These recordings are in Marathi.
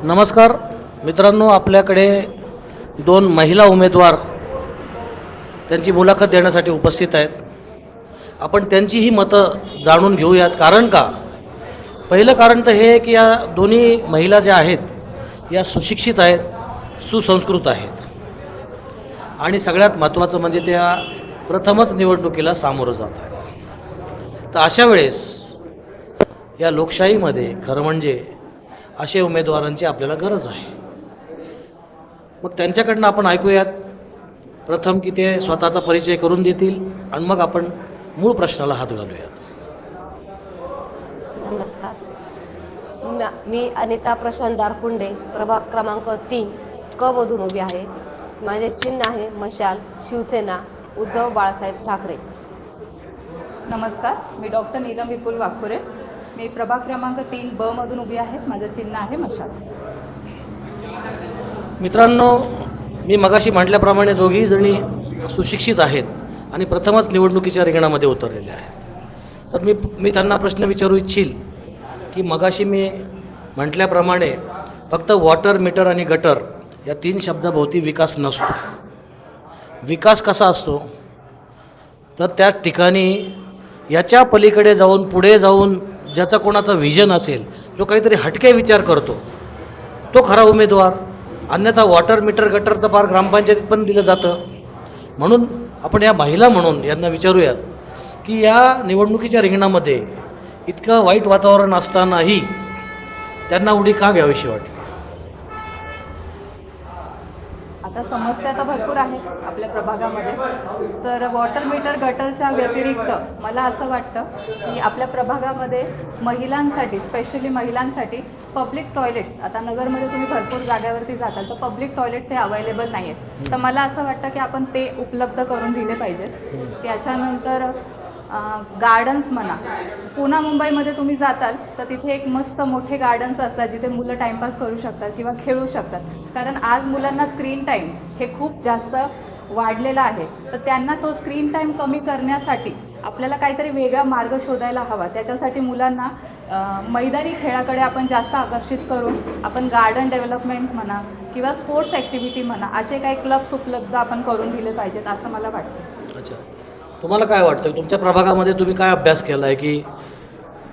नमस्कार मित्रांनो, आपल्याकडे दोन महिला उमेदवार त्यांची मुलाखत देण्यासाठी उपस्थित आहेत. आपण त्यांचीही मतं जाणून घेऊयात. कारण का? पहिलं कारण तर हे की या दोन्ही महिला ज्या आहेत या सुशिक्षित आहेत, सुसंस्कृत आहेत आणि सगळ्यात महत्त्वाचं म्हणजे त्या प्रथमच निवडणुकीला सामोरं जात आहेत. तर अशा वेळेस या लोकशाहीमध्ये खरं म्हणजे असे उमेदवारांची आपल्याला गरज आहे. मग त्यांच्याकडनं आपण ऐकूयात प्रथम की ते स्वतःचा परिचय करून देतील आणि मग आपण मूळ प्रश्नाला हात घालूयात. नमस्कार, मी अनिता प्रशांत दारकुंडे, प्रभाग क्रमांक 3 क मधून उभी आहे. माझे चिन्ह आहे मशाल, शिवसेना, उद्धव बाळासाहेब ठाकरे. नमस्कार, मी डॉक्टर नीलम विपुल वाखुरे, मी प्रभाग क्रमांक 3 ब मधून उभी आहे. माझं चिन्ह आहे मशाल. मित्रांनो, मी मगाशी म्हटल्याप्रमाणे दोघीही जणी सुशिक्षित आहेत आणि प्रथमच निवडणुकीच्या रिंगणामध्ये उतरलेल्या आहेत. तर मी त्यांना प्रश्न विचारू इच्छिल की मगाशी मी म्हटल्याप्रमाणे फक्त वॉटर, मीटर आणि गटर या 3 शब्दाभोवती विकास नसतो. विकास कसा असतो तर त्या ठिकाणी याच्या पलीकडे जाऊन, पुढे जाऊन ज्याचा कोणाचा व्हिजन असेल, जो काहीतरी हटके विचार करतो, तो खरा उमेदवार. अन्यथा वॉटर, मीटर, गटर तर फार ग्रामपंचायतीत पण दिलं जातं. म्हणून आपण या महिला म्हणून यांना विचारूयात की या निवडणुकीच्या रिंगणामध्ये इतकं वाईट वातावरण असतानाही त्यांना उडी का घ्यावीशी वाटली? आता समस्या तर भरपूर आहेत आपल्या प्रभागामध्ये. तर वॉटर, मीटर, गटरच्या व्यतिरिक्त मला असं वाटतं की आपल्या प्रभागामध्ये महिलांसाठी, स्पेशली महिलांसाठी पब्लिक टॉयलेट्स, आता नगरमध्ये तुम्ही भरपूर जागेवरती जाताल तर पब्लिक टॉयलेट्स हे अवेलेबल नाही आहेत. तर मला असं वाटतं की आपण ते उपलब्ध करून दिले पाहिजेत. त्याच्यानंतर गार्डन्स म्हणा, पुणा मुंबईमध्ये तुम्ही जाताल तर तिथे एक मस्त मोठे गार्डन्स असतात जिथे मुलं टाईमपास करू शकतात किंवा खेळू शकतात. कारण आज मुलांना स्क्रीन टाईम हे खूप जास्त वाढलेला आहे. तर त्यांना तो स्क्रीन टाईम कमी करण्यासाठी आपल्याला काहीतरी वेगळा मार्ग शोधायला हवा. त्याच्यासाठी मुलांना मैदानी खेळाकडे आपण जास्त आकर्षित करून आपण गार्डन डेव्हलपमेंट म्हणा किंवा स्पोर्ट्स ॲक्टिव्हिटी म्हणा असे काही क्लब्स उपलब्ध आपण करून दिले पाहिजेत असं मला वाटतं. अच्छा, तुम्हाला काय वाटतं? तुमच्या प्रभागामध्ये तुम्ही काय अभ्यास केला आहे की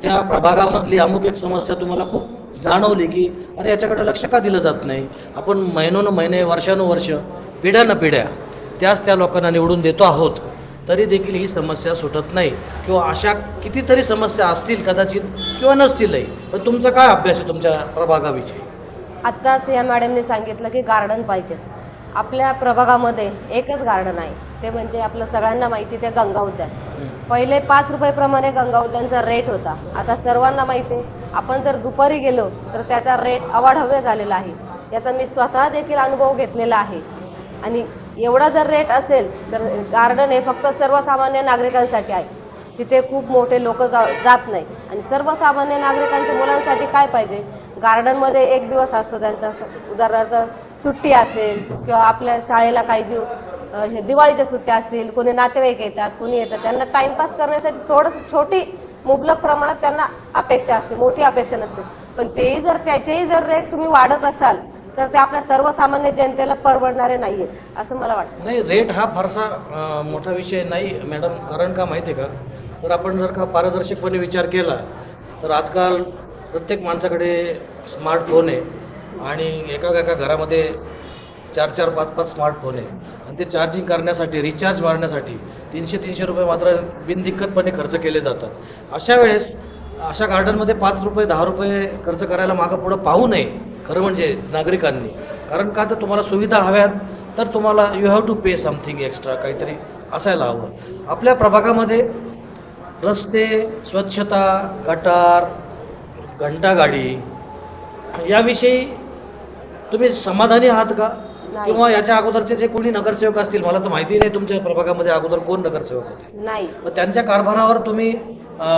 त्या प्रभागामधली अमुक एक समस्या तुम्हाला खूप जाणवली की अरे याच्याकडे लक्ष का दिलं जात नाही? आपण महिने, वर्षानुवर्ष, पिढ्या त्याच त्या लोकांना निवडून देतो आहोत, तरी देखील ही समस्या सुटत नाही. किंवा अशा कितीतरी समस्या असतील कदाचित किंवा नसतीलही, पण तुमचा काय अभ्यास आहे तुमच्या प्रभागाविषयी? आत्ताच या मॅडमने सांगितलं की गार्डन पाहिजे. आपल्या प्रभागामध्ये एकच गार्डन आहे, ते म्हणजे आपलं सगळ्यांना माहिती ते गंगा उद्यान. पहिले 5 रुपयेप्रमाणे गंगा उद्यानचा रेट होता. आता सर्वांना माहिती आहे, आपण जर दुपारी गेलो तर त्याचा रेट अवाढव्य झालेला आहे. याचा मी स्वतः देखील अनुभव घेतलेला आहे. आणि एवढा जर रेट असेल तर गार्डन हे फक्त सर्वसामान्य नागरिकांसाठी आहे. तिथे खूप मोठे लोक जात नाही. आणि सर्वसामान्य नागरिकांच्या मुलांसाठी काय पाहिजे? गार्डनमध्ये एक दिवस असतो त्यांचा, उदाहरणार्थ सुट्टी असेल किंवा आपल्या शाळेला काही दिवाळीच्या सुट्ट्या असतील, कोणी नातेवाईक येतात, कोणी येतात, त्यांना टाईमपास करण्यासाठी थोडंसं छोटी मुबलक प्रमाणात त्यांना अपेक्षा असते, मोठी अपेक्षा नसते. पण तेही जर त्याचेही जर रेट तुम्ही वाढत असाल तर ते आपल्या सर्वसामान्य जनतेला परवडणारे नाही आहेत असं मला वाटतं. नाही, रेट हा फारसा मोठा विषय नाही मॅडम. कारण का माहिती आहे का? तर आपण जर का पारदर्शकपणे विचार केला तर आजकाल प्रत्येक माणसाकडे स्मार्टफोन आहे आणि एका घरामध्ये 4-4, 5-5 स्मार्टफोन आहे. आणि ते चार्जिंग करण्यासाठी, रिचार्ज मारण्यासाठी 300 रुपये मात्र बिनदिक्कतपणे खर्च केले जातात. अशा वेळेस अशा गार्डनमध्ये 5 रुपये, 10 रुपये खर्च करायला मागं पुढं पाहू नये खरं म्हणजे नागरिकांनी. कारण का तर तुम्हाला सुविधा हव्यात तर तुम्हाला you have to pay something extra, काहीतरी असायला हवं. आपल्या प्रभागामध्ये रस्ते, स्वच्छता, गटार, घंटागाडी याविषयी तुम्ही समाधानी आहात का? किंवा याच्या अगोदरचे जे कोणी नगरसेवक असतील, मला तर माहिती नाही तुमच्या प्रभागामध्ये अगोदर कोण नगरसेवक होते, नाही, मग त्यांच्या कारभारावर तुम्ही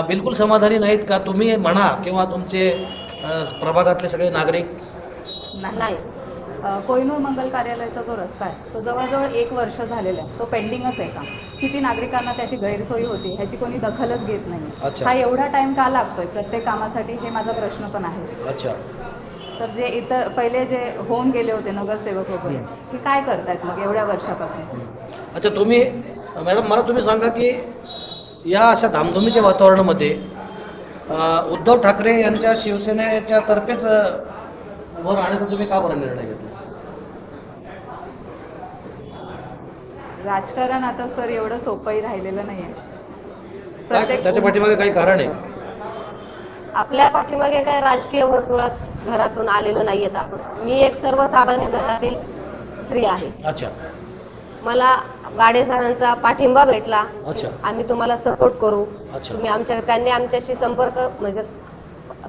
बिलकुल समाधानी नाहीत का? तुम्ही म्हणा किंवा तुमचे प्रभागातले सगळे नागरिक? नाही. कोहिनूर मंगल कार्यालयाचा जो रस्ता आहे तो जवळजवळ 1 वर्ष झालेला आहे, तो पेंडिंगच आहे. का किती नागरिकांना त्याची गैरसोयी होती ह्याची कोणी दखलच घेत नाही. अच्छा. हा एवढा टाइम का लागतोय प्रत्येक कामासाठी, हे माझा प्रश्न पण आहे. अच्छा, तर जे इतर पहिले जे होऊन गेले होते नगरसेवक वगैरे की काय करतायत मग एवढ्या वर्षापासून? अच्छा, तुम्ही मॅडम मला तुम्ही सांगा की या अशा धामधुमीच्या वातावरणामध्ये उद्धव ठाकरे यांच्या शिवसेनेच्या तर्फेच वर राहण्याचा तुम्ही का बरं निर्णय घेतला? राजकारण आता सर एवढं सोपंही राहिलेलं नाही आहे. त्याच्या पाठीमागे काही कारण आहे का? आपल्या पाठीमागे काय राजकीय वर्तुळात घरातून आलेलो नाहीयेत आपण. मी एक सर्वसामान्य घरातील स्त्री आहे. अच्छा मला गाडे सरांचा पाठिंबा भेटला. अच्छा आम्ही तुम्हाला सपोर्ट करू. अच्छा. त्यांनी आमच्याशी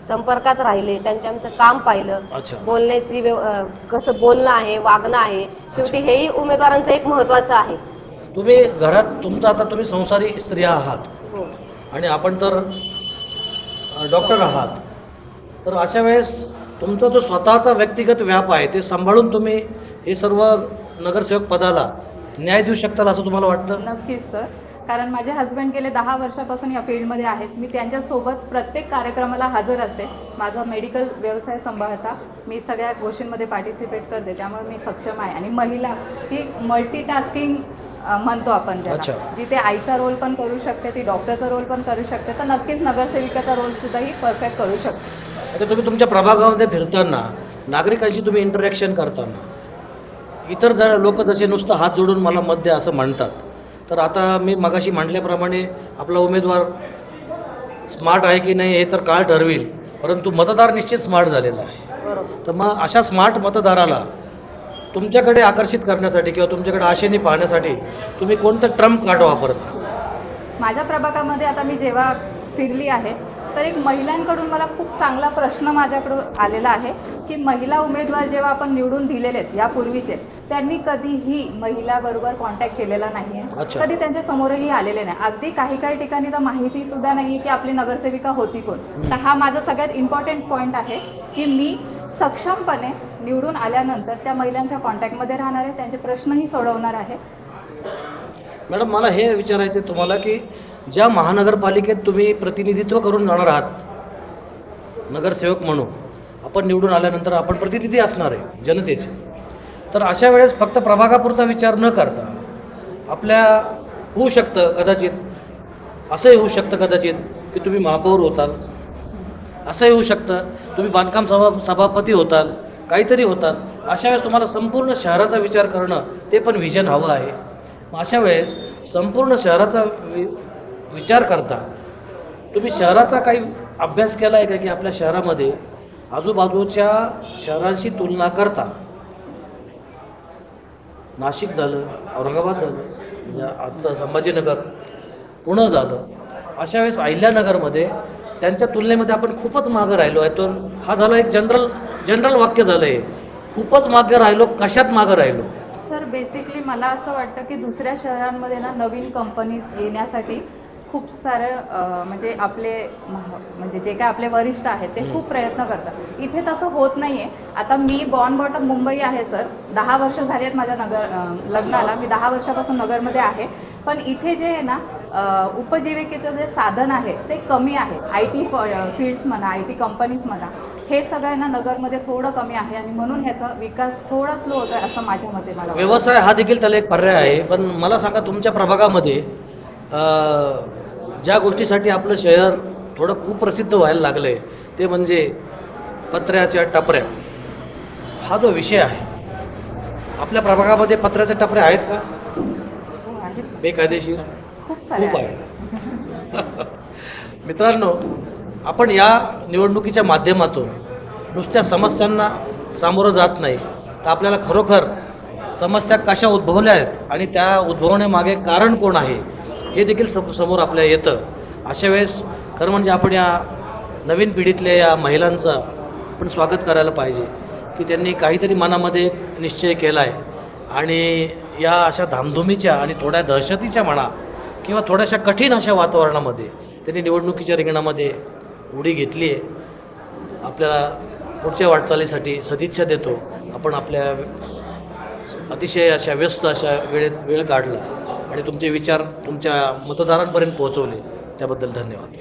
संपर्कात राहिले. त्यांनी आमचं काम पाहिलं. अच्छा. बोलण्याची कसं बोलणं आहे, वागणं आहे. शेवटी हेही उमेदवारांचं एक महत्वाचं आहे. तुम्ही घरात तुमचं आता तुम्ही संसारी स्त्रिया आहात हो. आणि आपण तर डॉक्टर आहात, तर अशा वेळेस तुमचा जो स्वतःचा व्यक्तिगत व्याप आहे ते सांभाळून तुम्ही हे सर्व नगरसेवक पदाला न्याय देऊ शकताल असं तुम्हाला वाटतं? नक्कीच सर, कारण माझे हस्बंड गेले 10 वर्षापासून या फील्डमध्ये आहेत. मी त्यांच्यासोबत प्रत्येक कार्यक्रमाला हजर असते. माझा मेडिकल व्यवसाय सांभाळता मी सगळ्या गोष्टींमध्ये पार्टिसिपेट करते, त्यामुळे मी सक्षम आहे. आणि महिला ही मल्टीटास्किंग म्हणतो आपण ज्याला, अच्छा. जिथे आईचा रोल पण करू शकते, ती डॉक्टरचा रोल पण करू शकते, तर नक्कीच नगरसेविकाचा रोलसुद्धा ही परफेक्ट करू शकते. अच्छा, तुम्ही तुमच्या प्रभागामध्ये फिरताना नागरिकांशी तुम्ही इंटरॅक्शन करताना इतर लोक जसे नुसतं हात जोडून मला मत द्या असं म्हणतात, तर आता मी मगाशी म्हटल्याप्रमाणे आपला उमेदवार स्मार्ट आहे की नाही हे तर काळ ठरवेल, परंतु मतदार निश्चित स्मार्ट झालेला आहे. बरोबर. तर मग अशा स्मार्ट मतदाराला तुमच्याकडे आकर्षित करण्यासाठी किंवा तुमच्याकडे आशेने पाहण्यासाठी तुम्ही कोणतं ट्रम्प कार्ड वापरता? माझ्या प्रभागामध्ये आता मी जेव्हा फिरली आहे तर एक महिलांकडून मला खूप चांगला प्रश्न माझ्याकडून आलेला आहे की महिला उमेदवार जेव्हा आपण निवडून दिलेले आहेत यापूर्वीचे, त्यांनी कधीही महिलाबरोबर कॉन्टॅक्ट केलेला नाही आहे. अच्छा. कधी त्यांच्या समोरही आलेले नाही. अगदी काही काही ठिकाणी तर माहिती सुद्धा नाही आहे की आपली नगरसेविका होती कोण. तर हा माझा सगळ्यात इम्पॉर्टंट पॉईंट आहे की मी सक्षमपणे निवडून आल्यानंतर त्या महिलांच्या कॉन्टॅक्टमध्ये राहणार आहे, त्यांचे प्रश्नही सोडवणार आहे. मॅडम, मला हे विचारायचं आहे तुम्हाला की ज्या महानगरपालिकेत तुम्ही प्रतिनिधित्व करून जाणार आहात नगरसेवक म्हणून, आपण निवडून आल्यानंतर आपण प्रतिनिधी असणार आहे जनतेचे, तर अशा वेळेस फक्त प्रभागापुरता विचार न करता आपल्या होऊ शकतं कदाचित, असंही होऊ शकतं कदाचित की तुम्ही महापौर होताल, असंही होऊ शकतं तुम्ही बांधकाम सभापती होताल, काहीतरी होताल. अशा वेळेस तुम्हाला संपूर्ण शहराचा विचार करणं ते पण व्हिजन हवं आहे. मग अशा वेळेस संपूर्ण शहराचा विचार करता तुम्ही शहराचा काही अभ्यास केला आहे का की आपल्या शहरामध्ये आजूबाजूच्या शहरांशी तुलना करता, नाशिक झालं, औरंगाबाद झालं, म्हणजे आजचं संभाजीनगर, पुणे झालं, अशा वेळेस अहिल्यानगरमध्ये त्यांच्या तुलनेमध्ये आपण खूपच मागं राहिलो आहे. तर हा झाला एक जनरल वाक्य झालं आहे, खूपच मागं राहिलो. कशात मागं राहिलो? सर, बेसिकली मला असं वाटतं की दुसऱ्या शहरांमध्ये ना नवीन कंपनीज येण्यासाठी खूप सारं म्हणजे म्हणजे जे काय आपले वरिष्ठ आहेत ते खूप प्रयत्न करतात. इथे तसं होत नाही आहे. आता मी बॉर्न बॉटम मुंबई आहे सर, 10 वर्ष झाली आहेत माझ्या लग्नाला. मी 10 वर्षापासून नगरमध्ये आहे. पण इथे जे आहे ना उपजीविकेचं जे साधन आहे ते कमी आहे. IT फील्ड्स म्हणा, IT कंपनीज म्हणा, हे सगळ्यांना नगरमध्ये थोडं कमी आहे आणि म्हणून ह्याचा विकास थोडा स्लो होतो आहे असं माझ्या मते मला वाटतं. व्यवसाय हा देखील त्याला एक पर्याय आहे. पण मला सांगा, तुमच्या प्रभागामध्ये ज्या गोष्टीसाठी आपलं शहर थोडं खूप प्रसिद्ध व्हायला लागलं आहे ते म्हणजे पत्र्याच्या टपऱ्या. हा जो विषय आहे, आपल्या प्रभागामध्ये पत्र्याच्या टपऱ्या आहेत का? हो, आहेत. बेकायदेशीर खूप सारे खूप आहेत. आहे. मित्रांनो, आपण या निवडणुकीच्या माध्यमातून नुसत्या समस्यांना सामोरं जात नाही, तर आपल्याला खरोखर समस्या कशा उद्भवल्या आहेत आणि त्या उद्भवण्यामागे कारण कोण आहे हे देखील समोर आपल्या येतं. अशा वेळेस खरं म्हणजे आपण या नवीन पिढीतल्या या महिलांचं आपण स्वागत करायला पाहिजे की त्यांनी काहीतरी मनामध्ये एक निश्चय केला आहे आणि या अशा धामधुमीच्या आणि थोड्या दहशतीच्या म्हणा किंवा थोड्याशा कठीण अशा वातावरणामध्ये त्यांनी निवडणुकीच्या रिंगणामध्ये उडी घेतली आहे. आपल्याला पुढच्या वाटचालीसाठी सदिच्छा देतो. आपण आपल्या अतिशय अशा व्यस्त अशा वेळ काढला आणि तुमचे विचार तुमच्या मतदारांपर्यंत पोहोचवले त्याबद्दल धन्यवाद.